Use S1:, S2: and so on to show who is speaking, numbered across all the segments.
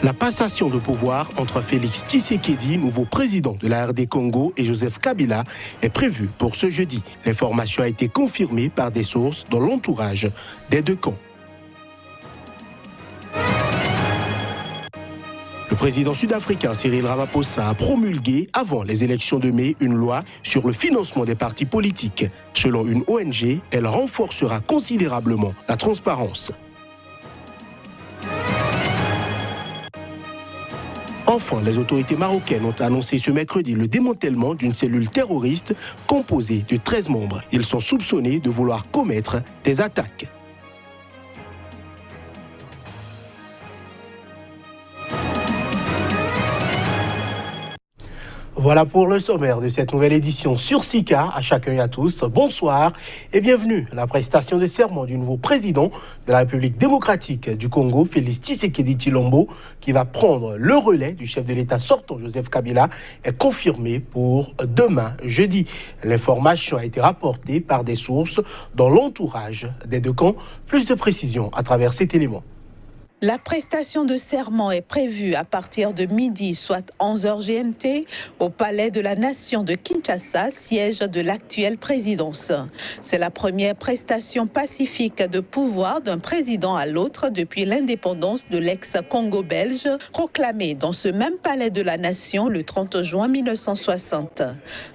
S1: La passation de pouvoir entre Félix Tshisekedi, nouveau président de la RD Congo, et Joseph Kabila est prévue pour ce jeudi. L'information a été confirmée par des sources dans l'entourage des deux camps. Le président sud-africain Cyril Ramaphosa a promulgué avant les élections de mai une loi sur le financement des partis politiques. Selon une ONG, elle renforcera considérablement la transparence. Enfin, les autorités marocaines ont annoncé ce mercredi le démantèlement d'une cellule terroriste composée de 13 membres. Ils sont soupçonnés de vouloir commettre des attaques. Voilà pour le sommaire de cette nouvelle édition sur Sika. À chacun et à tous, bonsoir et bienvenue à la prestation de serment du nouveau président de la République démocratique du Congo, Félix Tshisekedi Tshilombo, qui va prendre le relais du chef de l'État sortant, Joseph Kabila, est confirmé pour demain, jeudi. L'information a été rapportée par des sources dans l'entourage des deux camps. Plus de précisions à travers cet élément.
S2: La prestation de serment est prévue à partir de midi, soit 11h GMT, au Palais de la Nation de Kinshasa, siège de l'actuelle présidence. C'est la première prestation pacifique de pouvoir d'un président à l'autre depuis l'indépendance de l'ex-Congo belge, proclamée dans ce même Palais de la Nation le 30 juin 1960.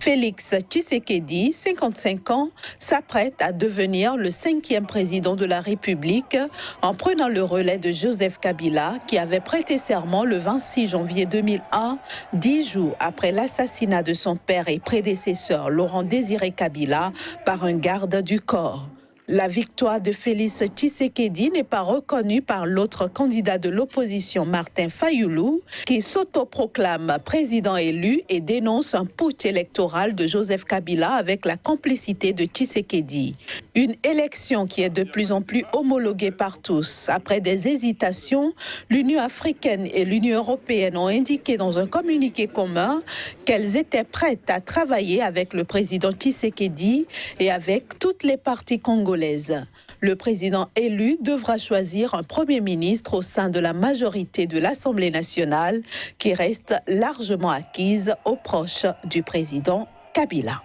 S2: Félix Tshisekedi, 55 ans, s'apprête à devenir le 5e président de la République en prenant le relais de Joseph Kabila, qui avait prêté serment le 26 janvier 2001, 10 jours après l'assassinat de son père et prédécesseur Laurent-Désiré Kabila par un garde du corps. La victoire de Félix Tshisekedi n'est pas reconnue par l'autre candidat de l'opposition, Martin Fayulu, qui s'autoproclame président élu et dénonce un putsch électoral de Joseph Kabila avec la complicité de Tshisekedi. Une élection qui est de plus en plus homologuée par tous. Après des hésitations, l'Union africaine et l'Union européenne ont indiqué dans un communiqué commun qu'elles étaient prêtes à travailler avec le président Tshisekedi et avec toutes les parties congolaises. Le président élu devra choisir un premier ministre au sein de la majorité de l'Assemblée nationale qui reste largement acquise aux proches du président Kabila.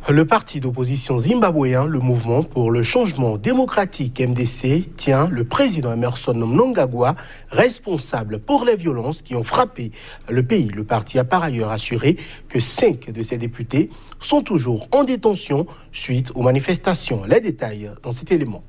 S1: Le parti d'opposition zimbabwéen, le Mouvement pour le changement démocratique MDC, tient le président Emmerson Mnangagwa responsable pour les violences qui ont frappé le pays. Le parti a par ailleurs assuré que 5 de ses députés sont toujours en détention suite aux manifestations. Les détails dans cet élément.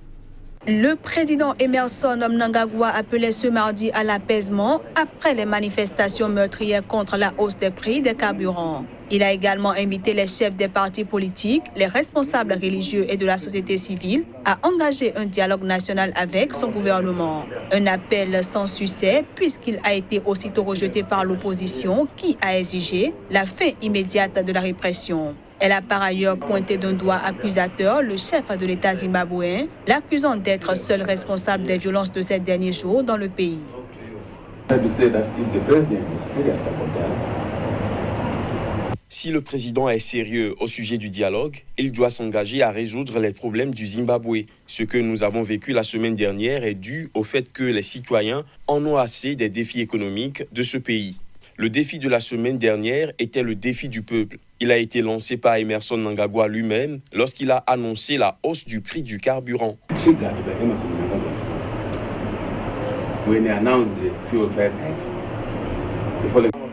S3: Le président Emmerson Mnangagwa appelait ce mardi à l'apaisement après les manifestations meurtrières contre la hausse des prix des carburants. Il a également invité les chefs des partis politiques, les responsables religieux et de la société civile à engager un dialogue national avec son gouvernement. Un appel sans succès puisqu'il a été aussitôt rejeté par l'opposition qui a exigé la fin immédiate de la répression. Elle a par ailleurs pointé d'un doigt accusateur le chef de l'État zimbabwéen, l'accusant d'être seul responsable des violences de ces derniers jours dans le pays.
S4: Si le président est sérieux au sujet du dialogue, il doit s'engager à résoudre les problèmes du Zimbabwe. Ce que nous avons vécu la semaine dernière est dû au fait que les citoyens en ont assez des défis économiques de ce pays. Le défi de la semaine dernière était le défi du peuple. Il a été lancé par Emmerson Mnangagwa lui-même lorsqu'il a annoncé la hausse du prix du carburant.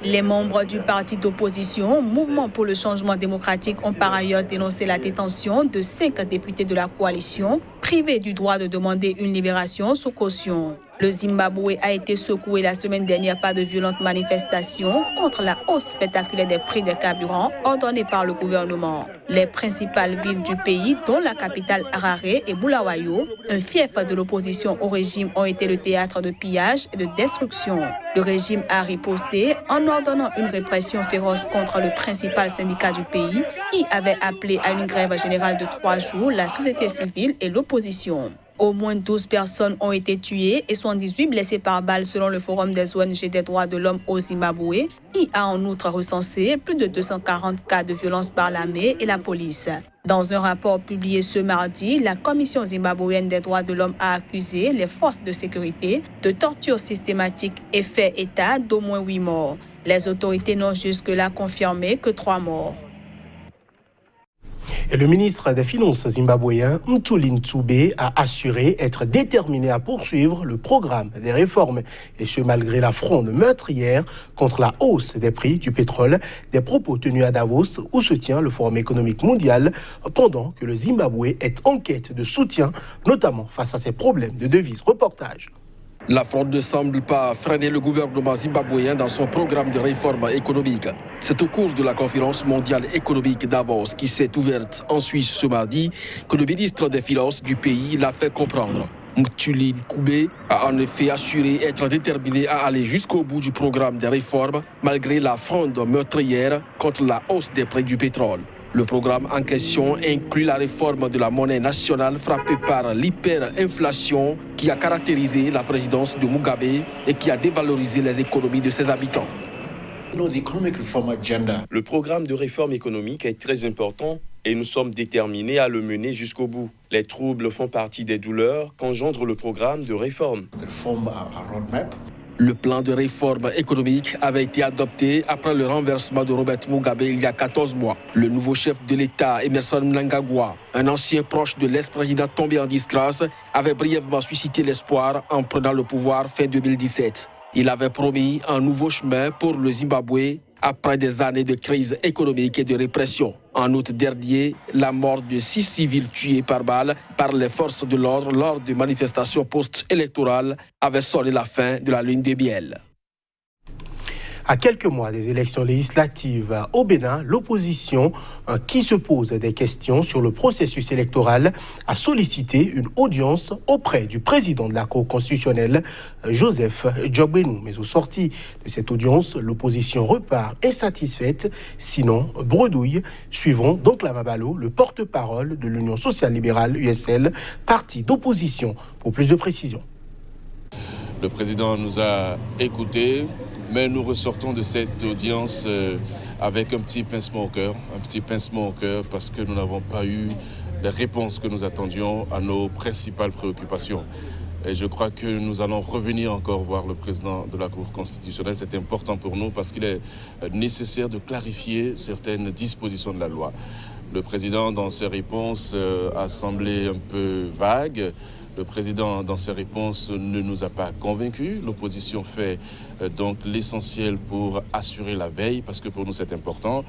S3: Les membres du parti d'opposition, Mouvement pour le changement démocratique, ont par ailleurs dénoncé la détention de 5 députés de la coalition, privés du droit de demander une libération sous caution. Le Zimbabwe a été secoué la semaine dernière par de violentes manifestations contre la hausse spectaculaire des prix des carburants ordonnée par le gouvernement. Les principales villes du pays, dont la capitale Harare et Bulawayo, un fief de l'opposition au régime, ont été le théâtre de pillages et de destruction. Le régime a riposté en ordonnant une répression féroce contre le principal syndicat du pays qui avait appelé à une grève générale de 3 jours la société civile et l'opposition. Au moins 12 personnes ont été tuées et 78 blessées par balle selon le Forum des ONG des droits de l'homme au Zimbabwe, qui a en outre recensé plus de 240 cas de violence par l'armée et la police. Dans un rapport publié ce mardi, la Commission zimbabwéenne des droits de l'homme a accusé les forces de sécurité de torture systématique et fait état d'au moins 8 morts. Les autorités n'ont jusque-là confirmé que 3 morts.
S1: Et le ministre des Finances zimbabwéen, Mthuli Ncube, a assuré être déterminé à poursuivre le programme des réformes, et ce malgré la fronde meurtrière contre la hausse des prix du pétrole, des propos tenus à Davos où se tient le Forum économique mondial, pendant que le Zimbabwe est en quête de soutien, notamment face à ses problèmes de devises. Reportage.
S5: La fronde ne semble pas freiner le gouvernement zimbabwéen dans son programme de réforme économique. C'est au cours de la conférence mondiale économique Davos qui s'est ouverte en Suisse ce mardi que le ministre des Finances du pays l'a fait comprendre. Mthuli Ncube a en effet assuré être déterminé à aller jusqu'au bout du programme des réformes malgré la fronde meurtrière contre la hausse des prix du pétrole. Le programme en question inclut la réforme de la monnaie nationale frappée par l'hyperinflation qui a caractérisé la présidence de Mugabe et qui a dévalorisé les économies de ses habitants.
S4: Le programme de réforme économique est très important et nous sommes déterminés à le mener jusqu'au bout. Les troubles font partie des douleurs qu'engendre le programme de réforme.
S5: Le plan de réforme économique avait été adopté après le renversement de Robert Mugabe il y a 14 mois. Le nouveau chef de l'État, Emmerson Mnangagwa, un ancien proche de l'ex-président tombé en disgrâce, avait brièvement suscité l'espoir en prenant le pouvoir fin 2017. Il avait promis un nouveau chemin pour le Zimbabwe après des années de crise économique et de répression. En août dernier, la mort de 6 civils tués par balle par les forces de l'ordre lors de manifestations post-électorales avait sonné la fin de la lune de miel.
S1: À quelques mois des élections législatives au Bénin, l'opposition qui se pose des questions sur le processus électoral a sollicité une audience auprès du président de la Cour constitutionnelle, Joseph Djogbenou. Mais au sorti de cette audience, l'opposition repart insatisfaite, sinon bredouille. Suivons donc Lamabalo, le porte-parole de l'Union sociale libérale USL, parti d'opposition, pour plus de précisions.
S6: Le président nous a écoutés. Mais nous ressortons de cette audience avec un petit pincement au cœur parce que nous n'avons pas eu les réponses que nous attendions à nos principales préoccupations. Et je crois que nous allons revenir encore voir le président de la Cour constitutionnelle. C'est important pour nous parce qu'il est nécessaire de clarifier certaines dispositions de la loi. Le président, dans ses réponses, a semblé un peu vague. Le président, dans ses réponses, ne nous a pas convaincus. L'opposition fait donc l'essentiel pour assurer la veille, parce que pour nous c'est important.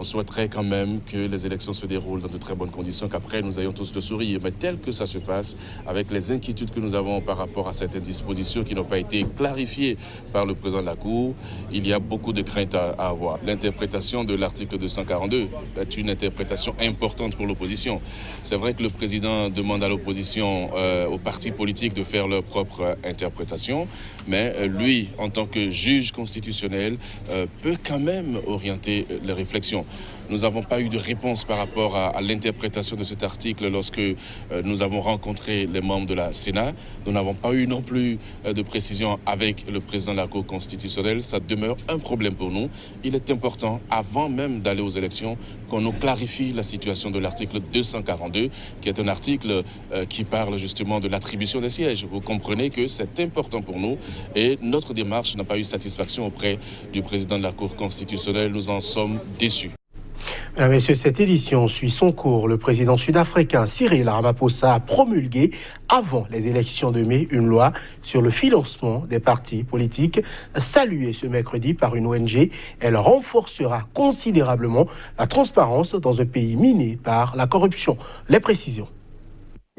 S6: On souhaiterait quand même que les élections se déroulent dans de très bonnes conditions, qu'après nous ayons tous le sourire. Mais tel que ça se passe, avec les inquiétudes que nous avons par rapport à certaines dispositions qui n'ont pas été clarifiées par le président de la Cour, il y a beaucoup de craintes à avoir. L'interprétation de l'article 242 est une interprétation importante pour l'opposition. C'est vrai que le président demande à l'opposition, aux partis politiques de faire leur propre interprétation, mais lui, en tant que juge constitutionnel, peut quand même orienter les réflexions. Nous n'avons pas eu de réponse par rapport à l'interprétation de cet article lorsque nous avons rencontré les membres de la Sénat. Nous n'avons pas eu non plus de précision avec le président de la Cour constitutionnelle. Ça demeure un problème pour nous. Il est important, avant même d'aller aux élections, qu'on nous clarifie la situation de l'article 242, qui est un article qui parle justement de l'attribution des sièges. Vous comprenez que c'est important pour nous et notre démarche n'a pas eu satisfaction auprès du président de la Cour constitutionnelle. Nous en sommes déçus.
S1: Mesdames et messieurs, cette édition suit son cours. Le président sud-africain Cyril Ramaphosa a promulgué, avant les élections de mai, une loi sur le financement des partis politiques. Saluée ce mercredi par une ONG, elle renforcera considérablement la transparence dans un pays miné par la corruption. Les précisions.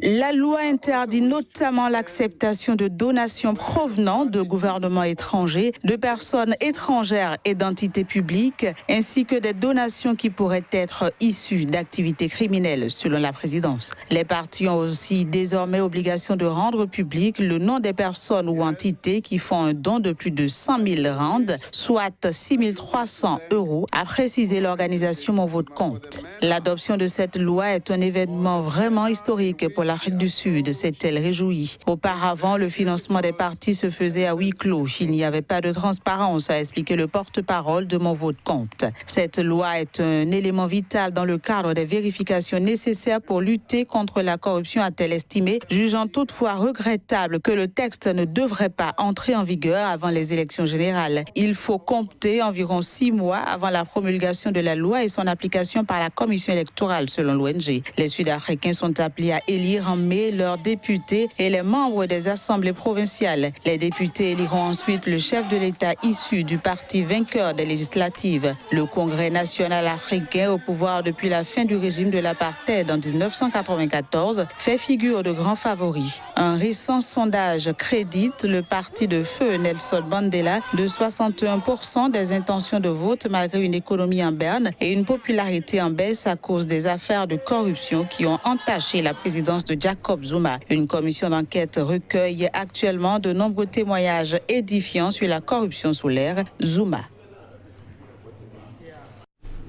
S2: La loi interdit notamment l'acceptation de donations provenant de gouvernements étrangers, de personnes étrangères et d'entités publiques, ainsi que des donations qui pourraient être issues d'activités criminelles, selon la présidence. Les partis ont aussi désormais obligation de rendre public le nom des personnes ou entités qui font un don de plus de 100 000 rands, soit 6 300 €, a précisé l'organisation Mon Vote Compte. L'adoption de cette loi est un événement vraiment historique pour la
S7: l'Afrique du Sud, s'est-elle réjouie. Auparavant, le financement des partis se faisait à huis clos. Il n'y avait pas de transparence, a expliqué le porte-parole de Mon Vote Compte. Cette loi est un élément vital dans le cadre des vérifications nécessaires pour lutter contre la corruption, a-t-elle estimé, jugeant toutefois regrettable que le texte ne devrait pas entrer en vigueur avant les élections générales. Il faut compter environ 6 mois avant la promulgation de la loi et son application par la commission électorale, selon l'ONG. Les Sud-Africains sont appelés à élire en mai leurs députés et les membres des assemblées provinciales. Les députés éliront ensuite le chef de l'État issu du parti vainqueur des législatives. Le Congrès national africain, au pouvoir depuis la fin du régime de l'apartheid en 1994, fait figure de grand favori. Un récent sondage crédite le parti de feu Nelson Mandela de 61% des intentions de vote malgré une économie en berne et une popularité en baisse à cause des affaires de corruption qui ont entaché la présidence de Jacob Zuma. Une commission d'enquête recueille actuellement de nombreux témoignages édifiants sur la corruption sous l'ère Zuma.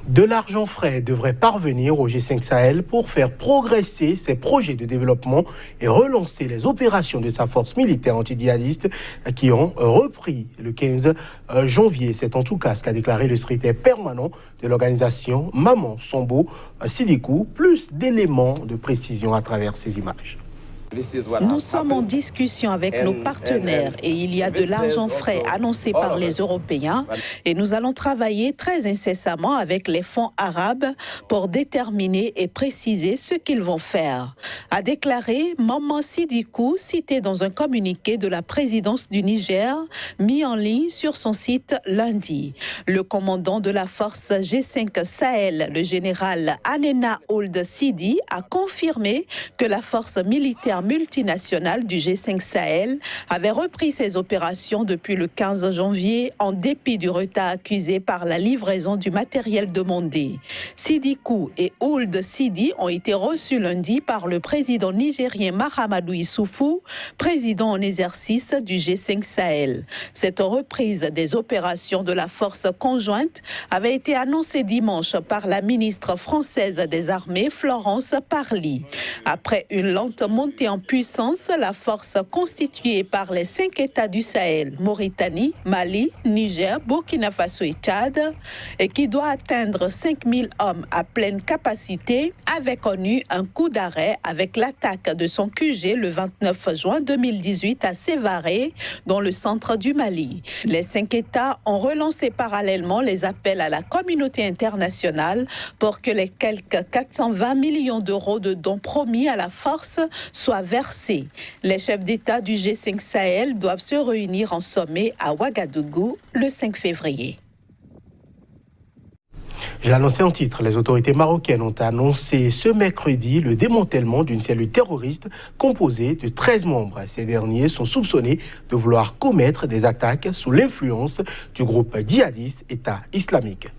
S1: De l'argent frais devrait parvenir au G5 Sahel pour faire progresser ses projets de développement et relancer les opérations de sa force militaire antidjihadiste qui ont repris le 15 janvier. C'est en tout cas ce qu'a déclaré le secrétaire permanent de l'organisation Maman Sombo Sidikou. Plus d'éléments de précision à travers ces images.
S2: Nous sommes en discussion avec nos partenaires et il y a de l'argent frais annoncé par les Européens et nous allons travailler très incessamment avec les fonds arabes pour déterminer et préciser ce qu'ils vont faire, a déclaré Maman Sidikou, cité dans un communiqué de la présidence du Niger mis en ligne sur son site lundi. Le commandant de la force G5 Sahel, le général Anena Ould Sidi, a confirmé que la force militaire multinationale du G5 Sahel avait repris ses opérations depuis le 15 janvier en dépit du retard accusé par la livraison du matériel demandé. Sidikou et Ould Sidi ont été reçus lundi par le président nigérien Mahamadou Issoufou, président en exercice du G5 Sahel. Cette reprise des opérations de la force conjointe avait été annoncée dimanche par la ministre française des Armées, Florence Parly. Après une lente montée en puissance, la force constituée par les 5 États du Sahel, Mauritanie, Mali, Niger, Burkina Faso et Tchad, et qui doit atteindre 5000 hommes à pleine capacité, avait connu un coup d'arrêt avec l'attaque de son QG le 29 juin 2018 à Sévaré, dans le centre du Mali. Les 5 États ont relancé parallèlement les appels à la communauté internationale pour que les quelques 420 millions d'euros de dons promis à la force soient versés. Les chefs d'État du G5 Sahel doivent se réunir en sommet à Ouagadougou le 5 février.
S1: Je l'ai annoncé en titre, les autorités marocaines ont annoncé ce mercredi le démantèlement d'une cellule terroriste composée de 13 membres. Ces derniers sont soupçonnés de vouloir commettre des attaques sous l'influence du groupe djihadiste État islamique.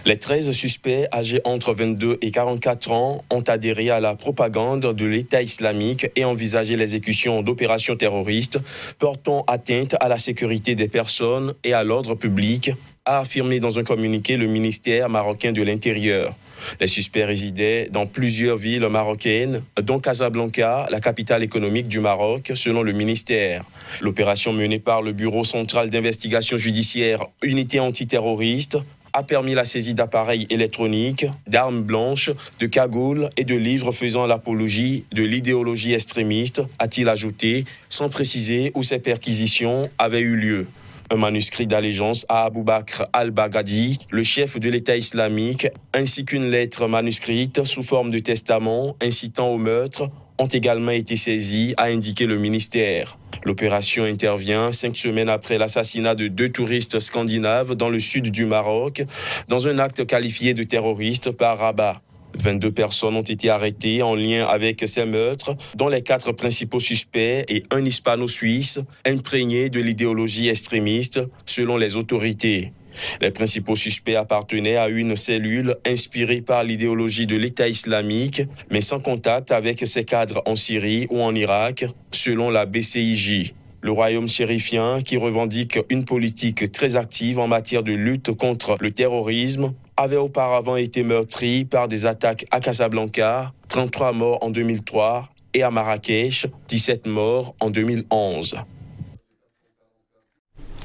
S4: Les 13 suspects âgés entre 22 et 44 ans ont adhéré à la propagande de l'État islamique et envisagé l'exécution d'opérations terroristes portant atteinte à la sécurité des personnes et à l'ordre public, a affirmé dans un communiqué le ministère marocain de l'Intérieur. Les suspects résidaient dans plusieurs villes marocaines, dont Casablanca, la capitale économique du Maroc, selon le ministère. L'opération menée par le Bureau central d'investigation judiciaire, unité antiterroriste, a permis la saisie d'appareils électroniques, d'armes blanches, de cagoules et de livres faisant l'apologie de l'idéologie extrémiste, a-t-il ajouté, sans préciser où ces perquisitions avaient eu lieu. Un manuscrit d'allégeance à Abou Bakr al-Baghdadi, le chef de l'État islamique, ainsi qu'une lettre manuscrite sous forme de testament incitant au meurtre ont également été saisis, a indiqué le ministère. L'opération intervient 5 semaines après l'assassinat de 2 touristes scandinaves dans le sud du Maroc, dans un acte qualifié de terroriste par Rabat. 22 personnes ont été arrêtées en lien avec ces meurtres, dont les 4 principaux suspects et un hispano-suisse imprégné de l'idéologie extrémiste, selon les autorités. Les principaux suspects appartenaient à une cellule inspirée par l'idéologie de l'État islamique, mais sans contact avec ses cadres en Syrie ou en Irak, selon la BCIJ. Le royaume chérifien, qui revendique une politique très active en matière de lutte contre le terrorisme, avait auparavant été meurtri par des attaques à Casablanca, 33 morts en 2003 et à Marrakech, 17 morts en 2011.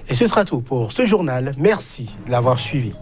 S1: Et ce sera tout pour ce journal. Merci de l'avoir suivi.